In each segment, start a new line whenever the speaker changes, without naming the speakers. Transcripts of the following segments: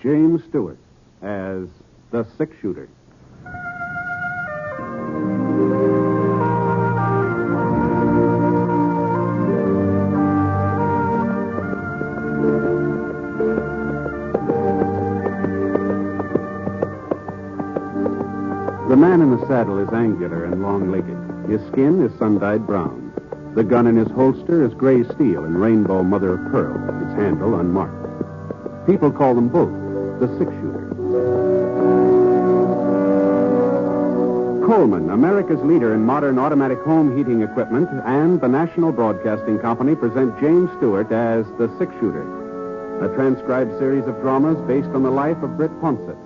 James Stewart as the six-shooter. The man in the saddle is angular and long-legged. His skin is sun-dyed brown. The gun in his holster is gray steel and rainbow mother of pearl, its handle unmarked. People call them both the six-shooter. Coleman, America's leader in modern automatic home heating equipment, and the National Broadcasting Company present James Stewart as the six-shooter, a transcribed series of dramas based on the life of Britt Ponset,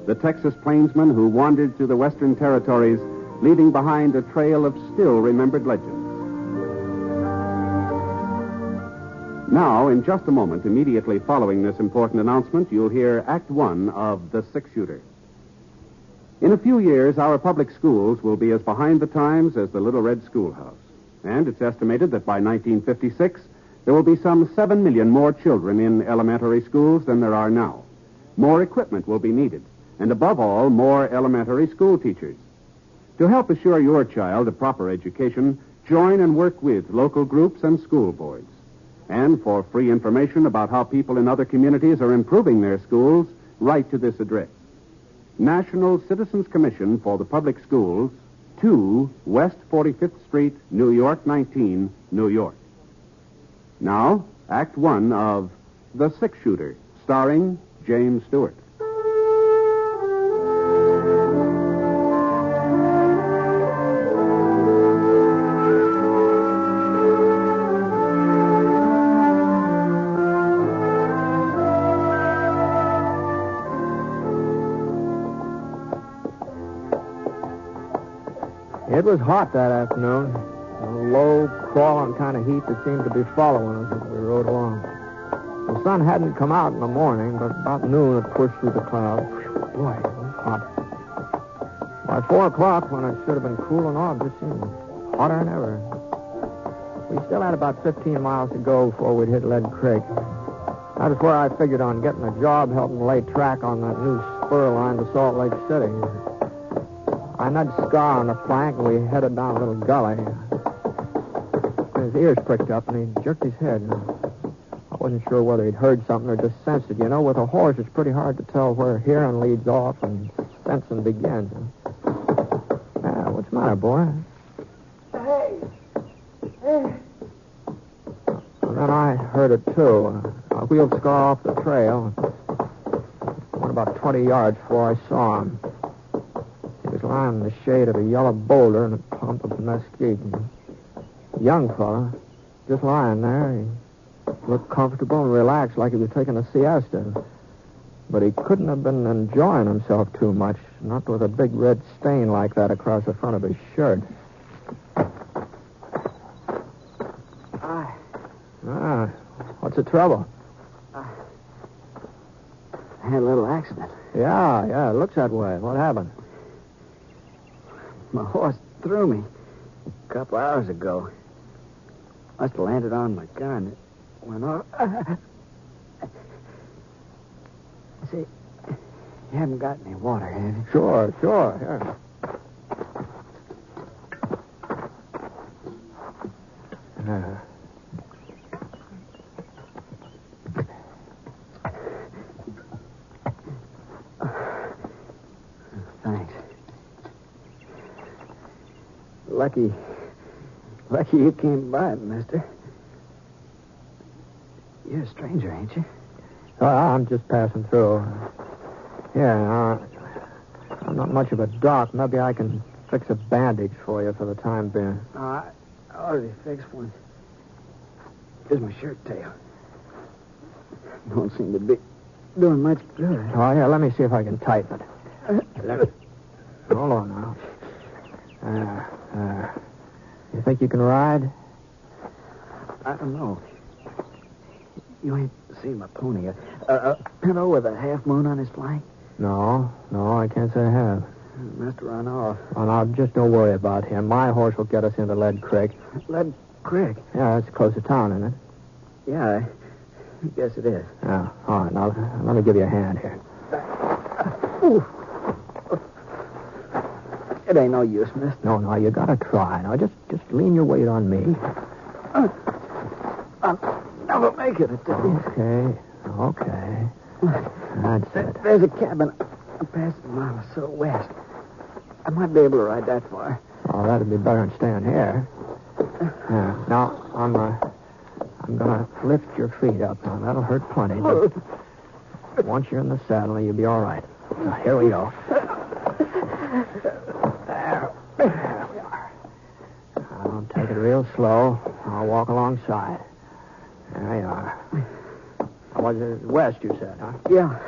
the Texas plainsman who wandered through the Western Territories, leaving behind a trail of still-remembered legends. Now, in just a moment, immediately following this important announcement, you'll hear Act One of The Six-Shooter. In a few years, our public schools will be as behind the times as the Little Red Schoolhouse. And it's estimated that by 1956, there will be some 7 million more children in elementary schools than there are now. More equipment will be needed, and above all, more elementary school teachers. To help assure your child a proper education, join and work with local groups and school boards. And for free information about how people in other communities are improving their schools, write to this address. National Citizens Commission for the Public Schools, 2 West 45th Street, New York 19, New York. Now, Act One of The Six-Shooter, starring James Stewart.
It was hot that afternoon. A low, crawling kind of heat that seemed to be following us as we rode along. The sun hadn't come out in the morning, but about noon it pushed through the clouds. Boy, it was hot. By 4 o'clock, when it should have been cooling off, it just seemed hotter than ever. We still had about 15 miles to go before we'd hit Lead Creek. That was where I figured on getting a job helping lay track on that new spur line to Salt Lake City. I nudged Scar on the flank, and we headed down a little gully. His ears pricked up, and he jerked his head. I wasn't sure whether he'd heard something or just sensed it. You know, with a horse, it's pretty hard to tell where hearing leads off and sensing begins. What's the matter, boy?
Hey.
And then I heard it, too. I wheeled Scar off the trail. Went about 20 yards before I saw him. He was lying in the shade of a yellow boulder in a clump of mesquite. A young fella, just lying there. He looked comfortable and relaxed like he was taking a siesta. But he couldn't have been enjoying himself too much, not with a big red stain like that across the front of his shirt. What's the trouble?
I had a little accident.
Yeah, it looks that way. What happened?
My horse threw me a couple hours ago. Must have landed on my gun. It went off. See, you haven't got any water, have you?
Sure, yeah.
Thanks. Lucky you came by, mister. You're a stranger, ain't you?
I'm just passing through. Yeah, I'm not much of a doc. Maybe I can fix a bandage for you for the time being.
I already fixed one. Here's my shirt tail. Don't seem to be doing much good.
Oh, yeah, let me see if I can tighten it. Hold on now. You think you can ride?
I don't know. You ain't seen my pony. A pinto with a half moon on his flank?
No, I can't say I have.
Must have run off.
Oh, now, just don't worry about him. My horse will get us into Lead Creek.
Lead Creek?
Yeah, it's close to town, isn't it?
Yeah, I guess it is.
Yeah. All right, now let me give you a hand here.
Ooh. It ain't no use, mister.
No, you gotta try. Now, just lean your weight on me.
I'll never make it, I tell you.
Okay. That's it.
There's a cabin past a mile or so west. I might be able to ride that far.
Oh, that'd be better than staying here. Yeah. Now, I'm gonna lift your feet up. Now, that'll hurt plenty. But once you're in the saddle, you'll be all right. Now, here we go. There we are. I'll take it real slow. I'll walk alongside. There you are. Was it west, you said, huh?
Yeah.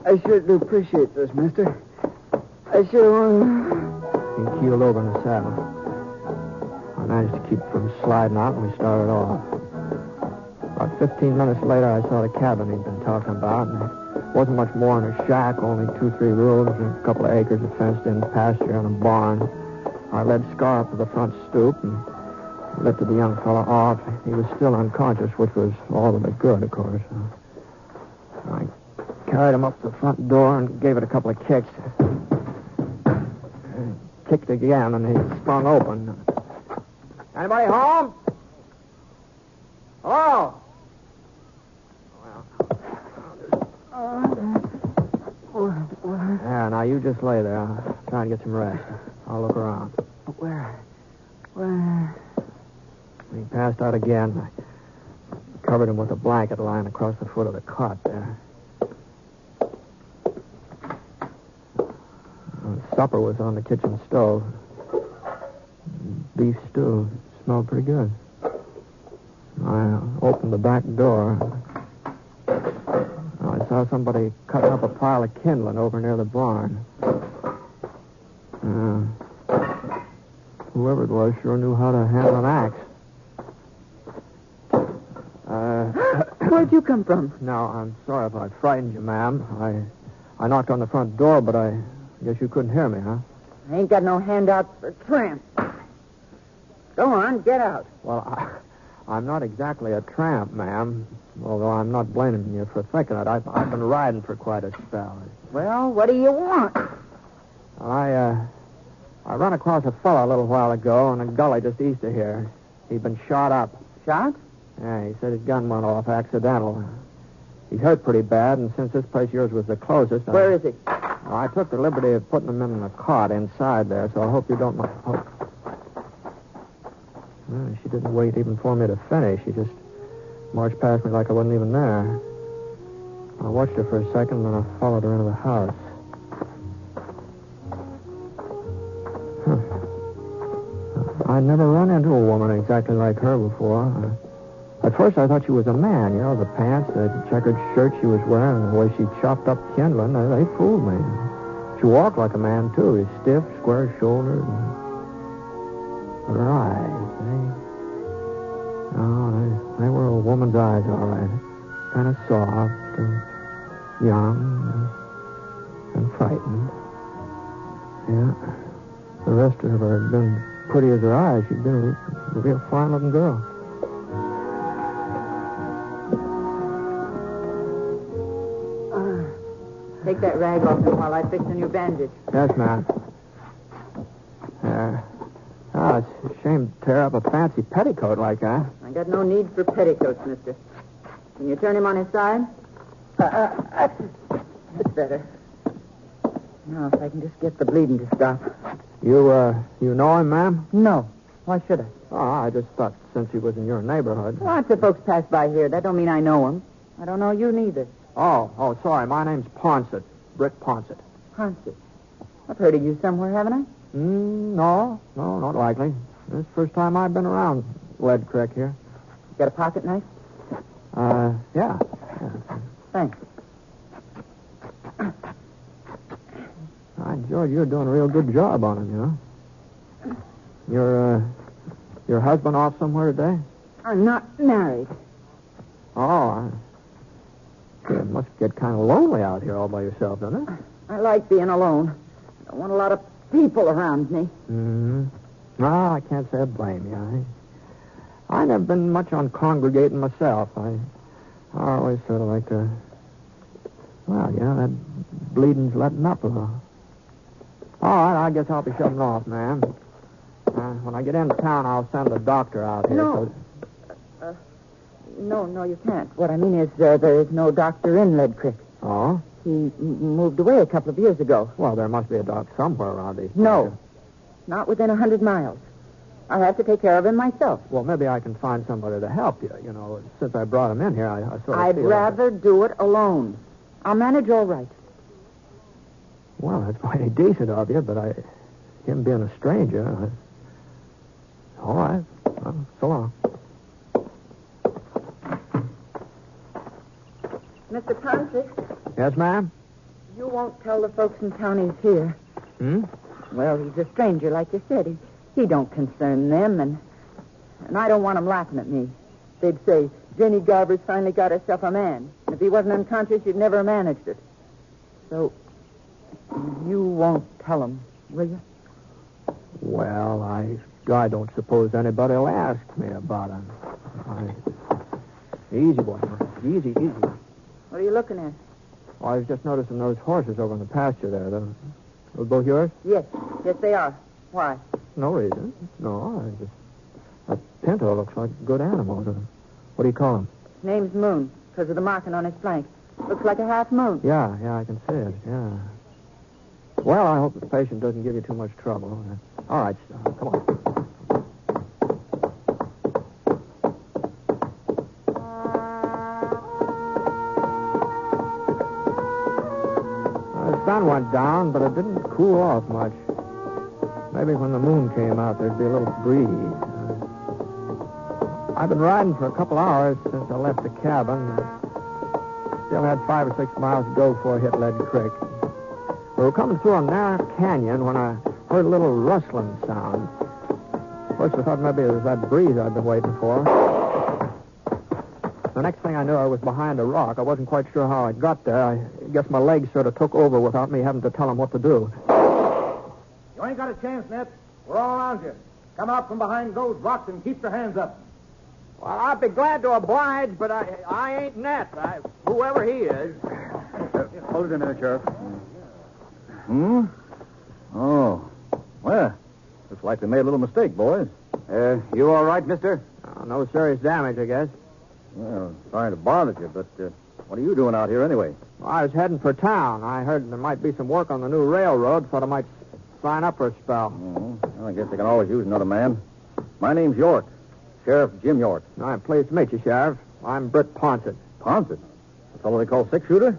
I sure do appreciate this, mister. I sure want
He keeled over in the saddle. I managed to keep from sliding out, and we started off. About 15 minutes later, I saw the cabin he'd been talking about, and it wasn't much more than a shack, only 2-3 rooms, and a couple of acres of fenced-in pasture and a barn. I led Scar up to the front stoop and lifted the young fellow off. He was still unconscious, which was all of it good, of course. I carried him up to the front door and gave it a couple of kicks. Kicked again, and he sprung open. Anybody home? Hello? Yeah, now you just lay there. I'll try and get some rest. I'll look around.
Where?
He passed out again. I covered him with a blanket lying across the foot of the cot there. Supper was on the kitchen stove. Beef stew. Smelled pretty good. I opened the back door. I saw somebody cutting up a pile of kindling over near the barn. Whoever it was sure knew how to handle an axe.
Where'd you come from?
No, I'm sorry if I frightened you, ma'am. I knocked on the front door, but I guess you couldn't hear me, huh?
I ain't got no handouts for tramps. Go on, get out.
Well, I'm not exactly a tramp, ma'am, although I'm not blaming you for thinking it. I've been riding for quite a spell.
Well, what do you want?
I ran across a fellow a little while ago in a gully just east of here. He'd been shot up.
Shot?
Yeah, he said his gun went off accidental. He's hurt pretty bad, and since this place of yours was the closest...
Where is he?
I took the liberty of putting him in the cot inside there, so I hope you don't... Well, she didn't wait even for me to finish. She just marched past me like I wasn't even there. I watched her for a second, and then I followed her into the house. I'd never run into a woman exactly like her before. At first, I thought she was a man. You know, the pants, the checkered shirt she was wearing, and the way she chopped up kindling, they fooled me. She walked like a man, too. Stiff, square-shouldered. But her eyes, they were a woman's eyes, all right. Kind of soft and young and frightened. Yeah. The rest of her had been pretty as her eyes. She'd been a real fine-looking girl.
Take that rag off him while I fix a new bandage.
Yes, ma'am. It's a shame to tear up a fancy petticoat like that.
I got no need for petticoats, mister. Can you turn him on his side? That's better. Now, if I can just get the bleeding to stop.
You know him, ma'am?
No. Why should I?
Oh, I just thought since he was in your neighborhood.
Lots of folks pass by here. That don't mean I know him. I don't know you neither.
Oh, sorry. My name's Ponsett. Britt Ponsett.
Ponsett. I've heard of you somewhere, haven't I?
No, not likely. This is the first time I've been around Lead Creek here.
Got a pocket knife?
Yeah.
Thanks.
George, you're doing a real good job on him, you know. Your husband off somewhere today?
I'm not married.
Oh, it must get kind of lonely out here all by yourself, doesn't it?
I like being alone. I don't want a lot of people around me.
Mm-hmm. Well, I can't say I blame you. I never been much on congregating myself. I I always sort of like to... Well, that bleeding's letting up a little. All right, I guess I'll be shutting off, ma'am. When I get into town, I'll send the doctor out here.
No. No, you can't. What I mean is there is no doctor in Lead Creek.
Oh?
He moved away a couple of years ago.
Well, there must be a doc somewhere around these
No.
places.
Not within 100 miles. I'll have to take care of him myself.
Well, maybe I can find somebody to help you. Since I brought him in here, I sort of
I'd
feel
rather do it alone. I'll manage all right.
Well, that's mighty decent of you, but him being a stranger... All right. Well, so long.
Mr. Ponce,
Yes, ma'am?
you won't tell the folks in town he's here.
Hmm?
Well, he's a stranger, like you said. He don't concern them, and I don't want them laughing at me. They'd say, Jenny Garber's finally got herself a man. If he wasn't unconscious, she'd never have managed it. So, you won't tell them, will you?
Well, I don't suppose anybody will ask me about him. Easy, boy. Easy.
What are you looking at?
Oh, I was just noticing those horses over in the pasture there. Those both yours?
Yes, they are. Why?
No reason. No, that pinto looks like a good animal. What do you call him?
His name's Moon, because of the marking on his flank. Looks like a half moon.
Yeah, I can see it, yeah. Well, I hope the patient doesn't give you too much trouble. All right, come on. The sun went down, but it didn't cool off much. Maybe when the moon came out, there'd be a little breeze. I've been riding for a couple hours since I left the cabin. Still had 5 or 6 miles to go before I hit Lead Creek. We were coming through a narrow canyon when I heard a little rustling sound. First, I thought maybe it was that breeze I'd been waiting for. The next thing I knew, I was behind a rock. I wasn't quite sure how I got there. I guess my legs sort of took over without me having to tell them what to do.
You ain't got a chance, Ned. We're all around you. Come out from behind those rocks and keep your hands up.
Well, I'd be glad to oblige, but I ain't Ned. Whoever he is.
Hold it a minute, Sheriff. Oh. Well, looks like they made a little mistake, boys.
You all right, mister?
No serious damage, I guess.
Well, sorry to bother you, but what are you doing out here anyway?
Well, I was heading for town. I heard there might be some work on the new railroad. Thought I might sign up for a spell.
Well, I guess they can always use another man. My name's York. Sheriff Jim York.
I'm pleased to meet you, Sheriff. I'm Britt Ponset.
Ponset? The fellow they call six-shooter?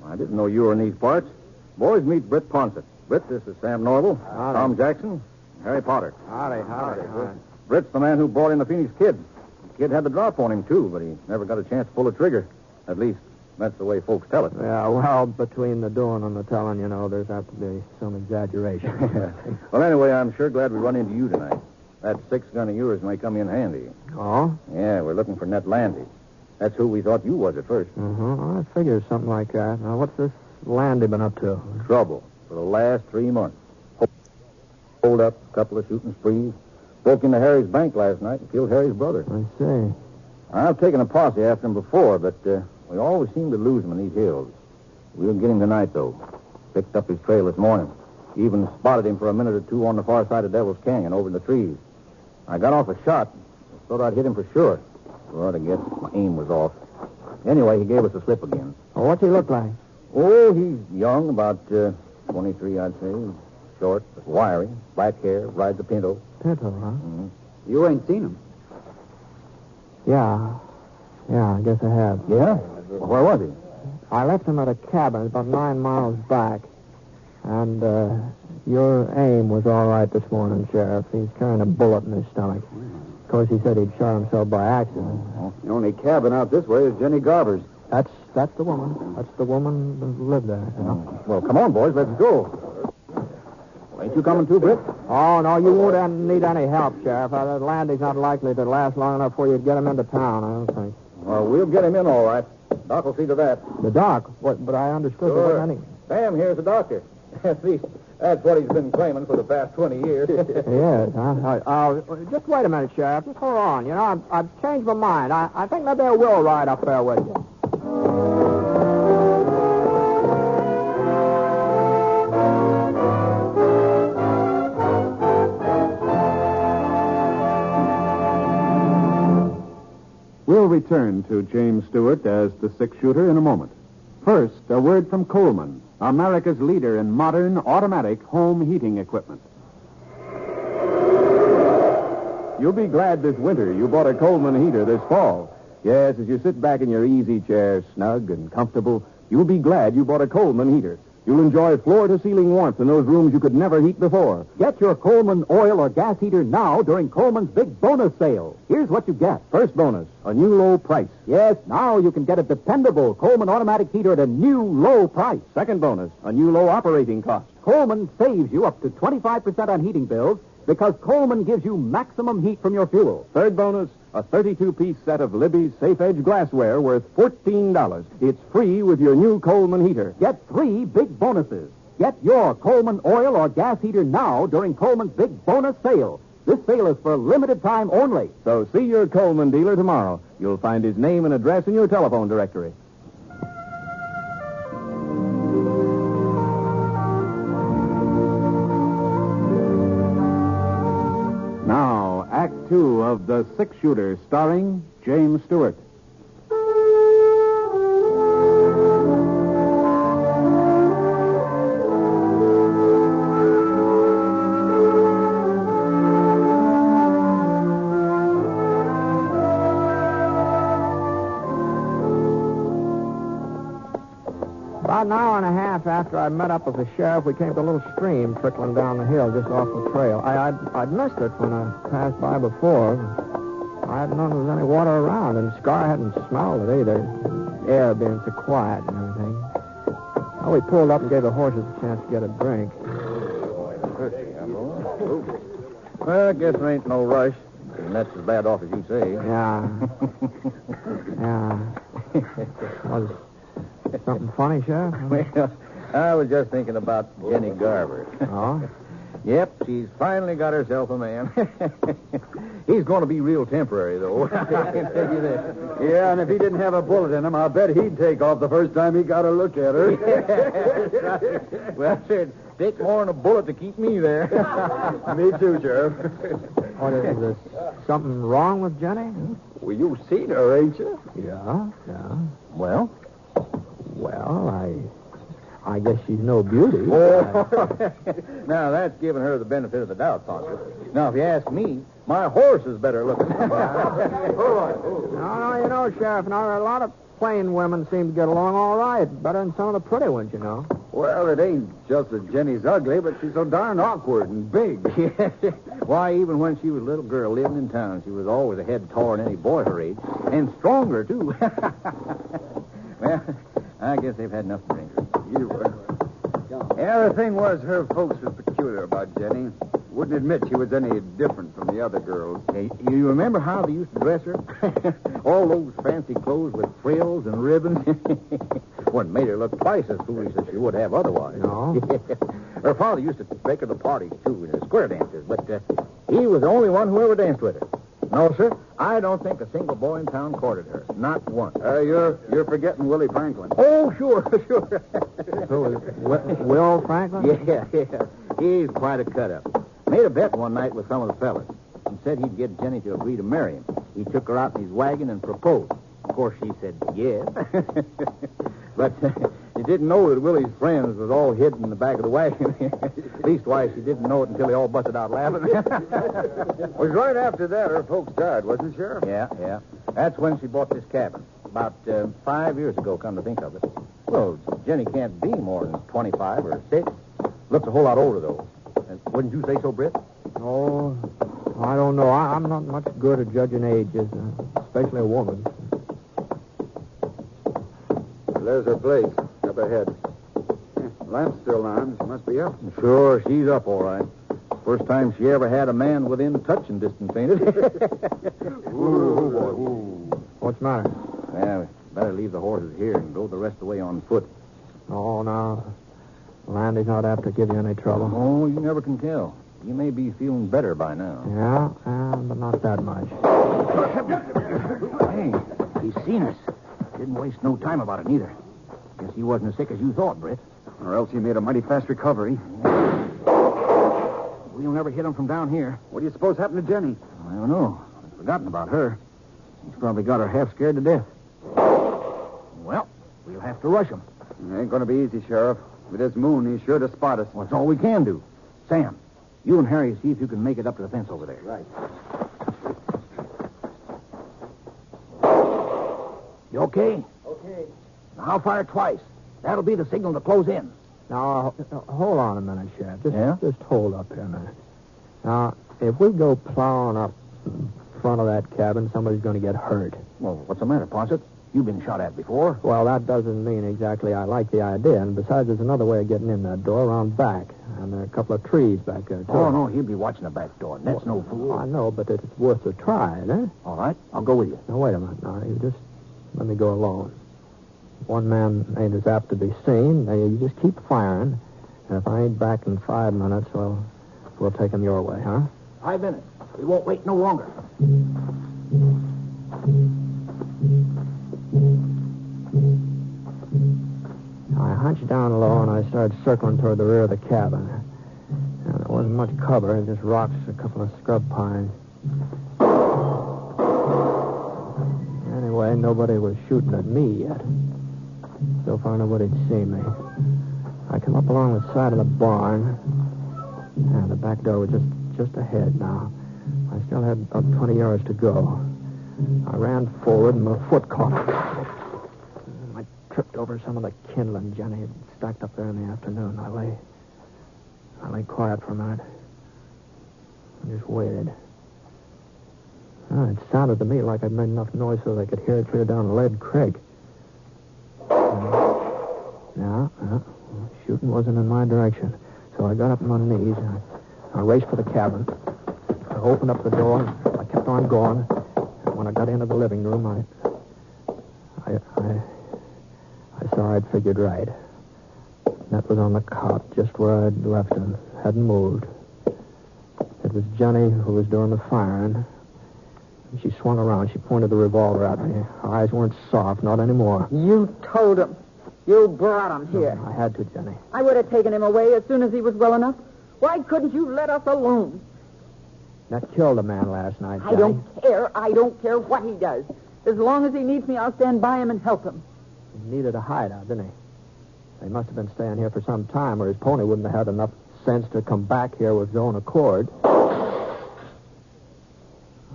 I didn't know you were in these parts. Boys, meet Britt Ponset. Britt, this is Sam Norval,
Howdy.
Tom Jackson, and Harry Potter.
Howdy.
Britt's the man who brought in the Phoenix Kid. The kid had the drop on him, too, but he never got a chance to pull a trigger. At least, that's the way folks tell it.
Yeah, well, between the doing and the telling, there's apt to be some exaggeration.
Well, anyway, I'm sure glad we run into you tonight. That 6-gun of yours may come in handy.
Oh?
Yeah, we're looking for Ned Landy. That's who we thought you was at first.
I figured something like that. Now, what's this Landy been up to?
Trouble for the last 3 months. Hold up, a couple of shooting sprees. Broke into Harry's bank last night and killed Harry's brother.
I see.
I've taken a posse after him before, but we always seem to lose him in these hills. We'll get him tonight, though. Picked up his trail this morning. Even spotted him for a minute or two on the far side of Devil's Canyon over in the trees. I got off a shot. Thought I'd hit him for sure. Well, I guess my aim was off. Anyway, he gave us a slip again.
Well, what's he look like?
Oh, he's young, about 23, I'd say. Short, but wiry, black hair, rides a pinto.
Pinto, huh?
Mm-hmm.
You ain't seen him.
Yeah, I guess I have.
Yeah? Well, where was he?
I left him at a cabin about 9 miles back. And your aim was all right this morning, Sheriff. He's carrying a bullet in his stomach. Of course, he said he'd shot himself by accident.
The only cabin out this way is Jenny Garber's.
That's the woman. That's the woman who lived there.
Well, come on, boys. Let's go. Ain't you coming too, Britt?
Oh, no, you won't need any help, Sheriff. Landy's not likely to last long enough for you to get him into town, I don't think.
Well, we'll get him in all right. Doc will see to that.
The doc? What? But I understood there wasn't any...
Sam, here's the doctor. At least, That's what he's been claiming for the past 20 years.
Yes. Just wait a minute, Sheriff. Just hold on. You know, I've changed my mind. I think maybe I will ride up there with you.
We'll return to James Stewart as the six-shooter in a moment. First, a word from Coleman, America's leader in modern automatic home heating equipment.
You'll be glad this winter you bought a Coleman heater this fall. Yes, as you sit back in your easy chair, snug and comfortable, you'll be glad you bought a Coleman heater. You'll enjoy floor-to-ceiling warmth in those rooms you could never heat before.
Get your Coleman oil or gas heater now during Coleman's big bonus sale. Here's what you get.
First bonus, a new low price.
Yes, now you can get a dependable Coleman automatic heater at a new low price.
Second bonus, a new low operating cost.
Coleman saves you up to 25% on heating bills because Coleman gives you maximum heat from your fuel.
Third bonus, a 32-piece set of Libby's Safe Edge glassware worth $14. It's free with your new Coleman heater.
Get 3 big bonuses. Get your Coleman oil or gas heater now during Coleman's big bonus sale. This sale is for a limited time only.
So see your Coleman dealer tomorrow. You'll find his name and address in your telephone directory.
Now, Act Two of The Six-Shooter, starring James Stewart.
About an hour and a half after I met up with the sheriff, we came to a little stream trickling down the hill just off the trail. I'd missed it when I passed by before. I hadn't known there was any water around, and Scar hadn't smelled it either. The air being so quiet and everything. Well, we pulled up and gave the horses a chance to get a drink.
Well, I guess there ain't no rush. And that's as bad off as you say.
Yeah. Yeah. Was something funny, Sheriff?
Well, I was just thinking about Jenny Garver.
Oh?
Yep, she's finally got herself a man. He's going to be real temporary, though. I can tell you that.
Yeah, and if he didn't have a bullet in him, I'll bet he'd take off the first time he got a look at her.
Well, it'd take more than a bullet to keep me there.
Me too, Sheriff.
What is this? Something wrong with Jenny?
Well, you've seen her, ain't you?
Yeah.
Well?
Well, I guess she's no beauty.
Oh. Now, that's giving her the benefit of the doubt, Ponce. Now, if you ask me, my horse is better looking.
No, you know, Sheriff, now there are a lot of plain women seem to get along all right, better than some of the pretty ones, you know.
Well, it ain't just that Jenny's ugly, but she's so darn awkward and big.
Why, even when she was a little girl living in town, she was always a head taller than any boy her age, and stronger, too. Well, I guess they've had enough drink.
Yeah, the thing was, her folks was peculiar about Jenny. Wouldn't admit she was any different from the other girls.
Hey, you remember how they used to dress her? All those fancy clothes with frills and ribbons. What made her look twice as foolish as she would have otherwise.
No?
Her father used to take her to parties, too, in her square dances, but he was the only one who ever danced with her. No, sir, I don't think a single boy in town courted her. Not one.
You're forgetting Willie Franklin.
Oh, sure.
So is Will Franklin?
Yeah. He's quite a cut-up. Made a bet one night with some of the fellas and said he'd get Jenny to agree to marry him. He took her out in his wagon and proposed. Of course, she said yes. But she didn't know that Willie's friends was all hidden in the back of the wagon. Leastwise, she didn't know it until they all busted out laughing.
It was right after that her folks died, wasn't it, Sheriff?
Yeah. That's when she bought this cabin. About 5 years ago, come to think of it. Well, Jenny can't be more than 25 or 6. Looks a whole lot older, though. Wouldn't you say so, Britt?
Oh, I don't know. I'm not much good at judging ages, especially a woman.
There's her place, up ahead. Lamp's still on. She must be up.
Sure, she's up all right. First time she ever had a man within touching distance, ain't it?
What's the matter?
Well, we better leave the horses here and go the rest of the way on foot.
Oh, no. Landy's not apt to give you any trouble.
Oh, you never can tell. You may be feeling better by now.
Yeah, but not that much.
Hey, he's seen us. Didn't waste no time about it, neither. Guess he wasn't as sick as you thought, Britt.
Or else he made a mighty fast recovery.
We'll never hit him from down here.
What do you suppose happened to Jenny?
I don't know. I've forgotten about her. He's probably got her half scared to death. Well, we'll have to rush him.
It ain't going to be easy, Sheriff. With this moon, he's sure to spot us.
Well, that's all we can do. Sam, you and Harry see if you can make it up to the fence over there.
Right.
You okay?
Okay.
Now, I'll fire twice. That'll be the signal to close in.
Now, hold on a minute, Sheriff.
Yeah?
Just hold up here a minute. Now, if we go plowing up in front of that cabin, somebody's going to get hurt.
Well, what's the matter, Posset? You've been shot at before.
Well, that doesn't mean exactly I like the idea. And besides, there's another way of getting in that door around back. And there are a couple of trees back there, too.
Oh, no, he'll be watching the back door. And that's no fool.
I know, but it's worth a try, eh?
All right, I'll go with you.
Now, wait a minute. Now, you just let me go alone. One man ain't as apt to be seen. Now, you just keep firing. And if I ain't back in 5 minutes, well, we'll take him your way, huh?
5 minutes. We won't wait no longer.
I hunched down low and I started circling toward the rear of the cabin. Now, there wasn't much cover, just rocks, a couple of scrub pines. Anyway, nobody was shooting at me yet. So far, nobody'd seen me. I come up along the side of the barn, and the back door was just ahead now. I still had about 20 yards to go. I ran forward, and my foot caught. I tripped over some of the kindling Jenny had stacked up there in the afternoon. I lay quiet for a minute. I just waited. Oh, it sounded to me like I'd made enough noise so they could hear it clear down Lead Creek. Shooting wasn't in my direction. So I got up on my knees and I raced for the cabin. I opened up the door. I kept on going. And when I got into the living room, I saw I'd figured right. That was on the cot, just where I'd left him. Hadn't moved. It was Jenny who was doing the firing. She swung around. She pointed the revolver at me. Her eyes weren't soft, not anymore.
You told him. You brought him here.
I had to, Jenny.
I would have taken him away as soon as he was well enough. Why couldn't you let us alone?
That killed a man last night, Jenny.
I don't care. I don't care what he does. As long as he needs me, I'll stand by him and help him.
He needed a hideout, didn't he? He must have been staying here for some time, or his pony wouldn't have had enough sense to come back here with his own accord.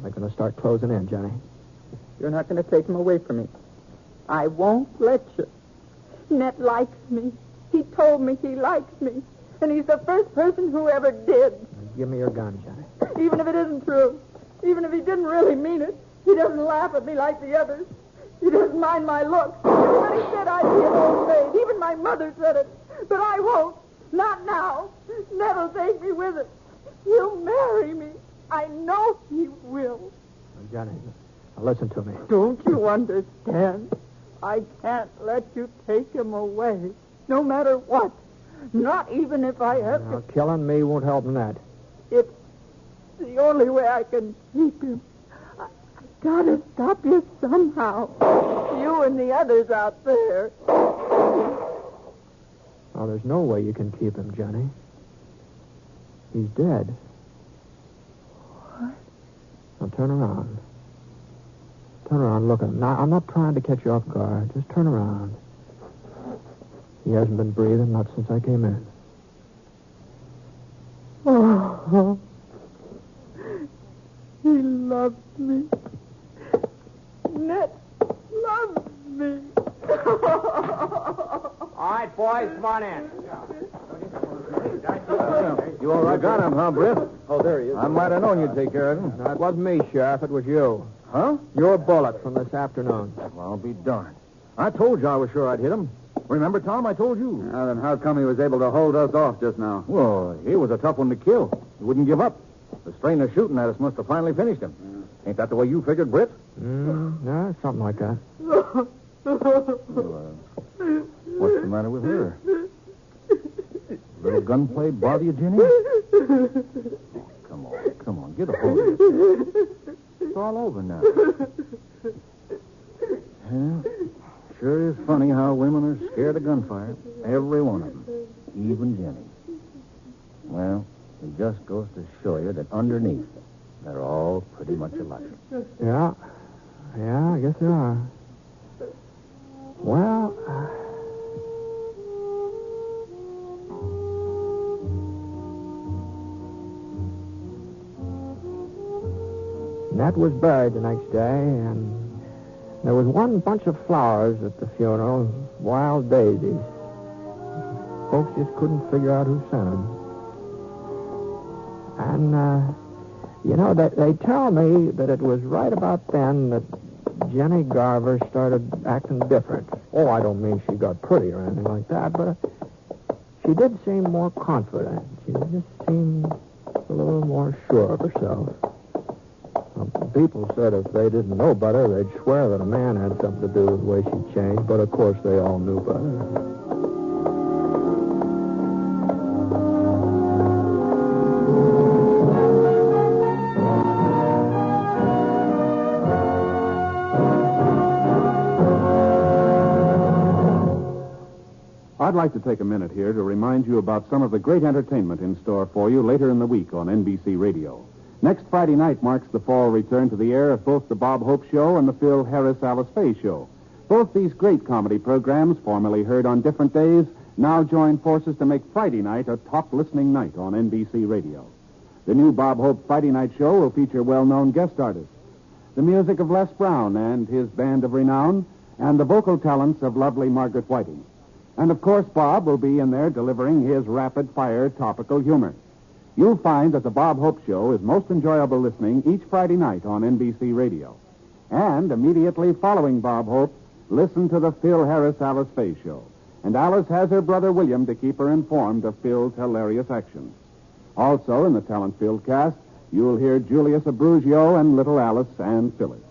They're going to start closing in, Jenny.
You're not going to take him away from me. I won't let you. Ned likes me. He told me he likes me. And he's the first person who ever did.
Give me your gun, Jenny.
Even if it isn't true. Even if he didn't really mean it. He doesn't laugh at me like the others. He doesn't mind my looks. Everybody said I'd be an old maid. Even my mother said it. But I won't. Not now. Ned'll take me with it. He'll marry me. I know he will.
Jenny, now listen to me.
Don't you understand? I can't let you take him away. No matter what. Not even if I have
Now, killing me won't help in that.
It's the only way I can keep him. I gotta stop you somehow. You and the others out there.
Well, there's no way you can keep him, Jenny. He's dead.
What?
Now, turn around. Turn around, look at him. Now, I'm not trying to catch you off guard. Just turn around. He hasn't been breathing, not since I came in.
Oh, he loves me. Ned loves me.
All right, boys, come on in.
You all right? Got him, huh, Britt?
Oh, there he is.
I might have known you'd take care of him.
No, it wasn't me, Sheriff. It was you.
Huh?
Your bullet from this afternoon.
Well, I'll be darned. I told you I was sure I'd hit him. Remember, Tom, I told you.
Now, then how come he was able to hold us off just now?
Well, he was a tough one to kill. He wouldn't give up. The strain of shooting at us must have finally finished him. Ain't that the way you figured, Britt?
No, something like that.
Well, what's the matter with her? Little gunplay bother you, Jenny? Come on. Get a hold of yourself. It's all over now. Yeah, sure is funny how women are scared of gunfire. Every one of them. Even Jenny. Well, it just goes to show you that underneath, they're all pretty much alike.
Yeah, I guess they are. Well, Ned was buried the next day, and there was one bunch of flowers at the funeral, wild daisies. Folks just couldn't figure out who sent them. And, they tell me that it was right about then that Jenny Garver started acting different. Oh, I don't mean she got pretty or anything like that, but she did seem more confident. She just seemed a little more sure of herself. People said if they didn't know better, they'd swear that a man had something to do with the way she changed, but of course they all knew better.
I'd like to take a minute here to remind you about some of the great entertainment in store for you later in the week on NBC Radio. Next Friday night marks the fall return to the air of both the Bob Hope Show and the Phil Harris Alice Faye Show. Both these great comedy programs, formerly heard on different days, now join forces to make Friday night a top listening night on NBC Radio. The new Bob Hope Friday night show will feature well-known guest artists, the music of Les Brown and his band of renown, and the vocal talents of lovely Margaret Whiting. And, of course, Bob will be in there delivering his rapid-fire topical humor. You'll find that the Bob Hope Show is most enjoyable listening each Friday night on NBC Radio. And immediately following Bob Hope, listen to the Phil Harris Alice Faye Show. And Alice has her brother William to keep her informed of Phil's hilarious actions. Also in the talent-filled cast, you'll hear Julius Abruzio and little Alice and Phyllis.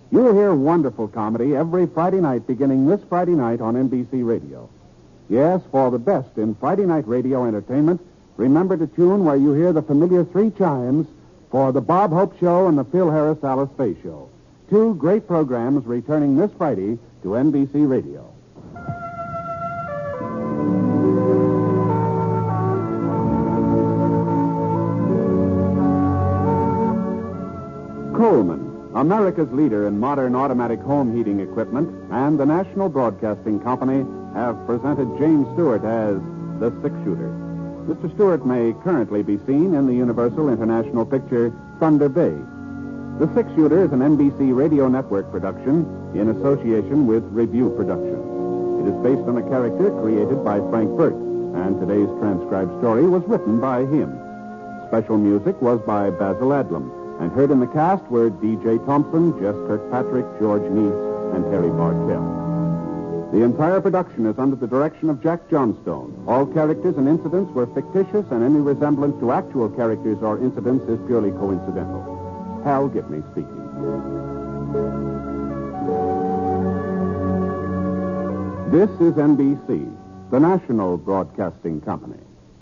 You'll hear wonderful comedy every Friday night beginning this Friday night on NBC Radio. Yes, for the best in Friday night radio entertainment, remember to tune where you hear the familiar three chimes for the Bob Hope Show and the Phil Harris Alice Faye Show. Two great programs returning this Friday to NBC Radio. Coleman, America's leader in modern automatic home heating equipment, and the National Broadcasting Company have presented James Stewart as the six-shooter. Mr. Stewart may currently be seen in the Universal International picture Thunder Bay. The Six-Shooter is an NBC Radio Network production in association with Review Productions. It is based on a character created by Frank Burt, and today's transcribed story was written by him. Special music was by Basil Adlam, and heard in the cast were D.J. Thompson, Jess Kirkpatrick, George Neese, and Harry Bartell. The entire production is under the direction of Jack Johnstone. All characters and incidents were fictitious, and any resemblance to actual characters or incidents is purely coincidental. Hal Gibney speaking. This is NBC, the national broadcasting company.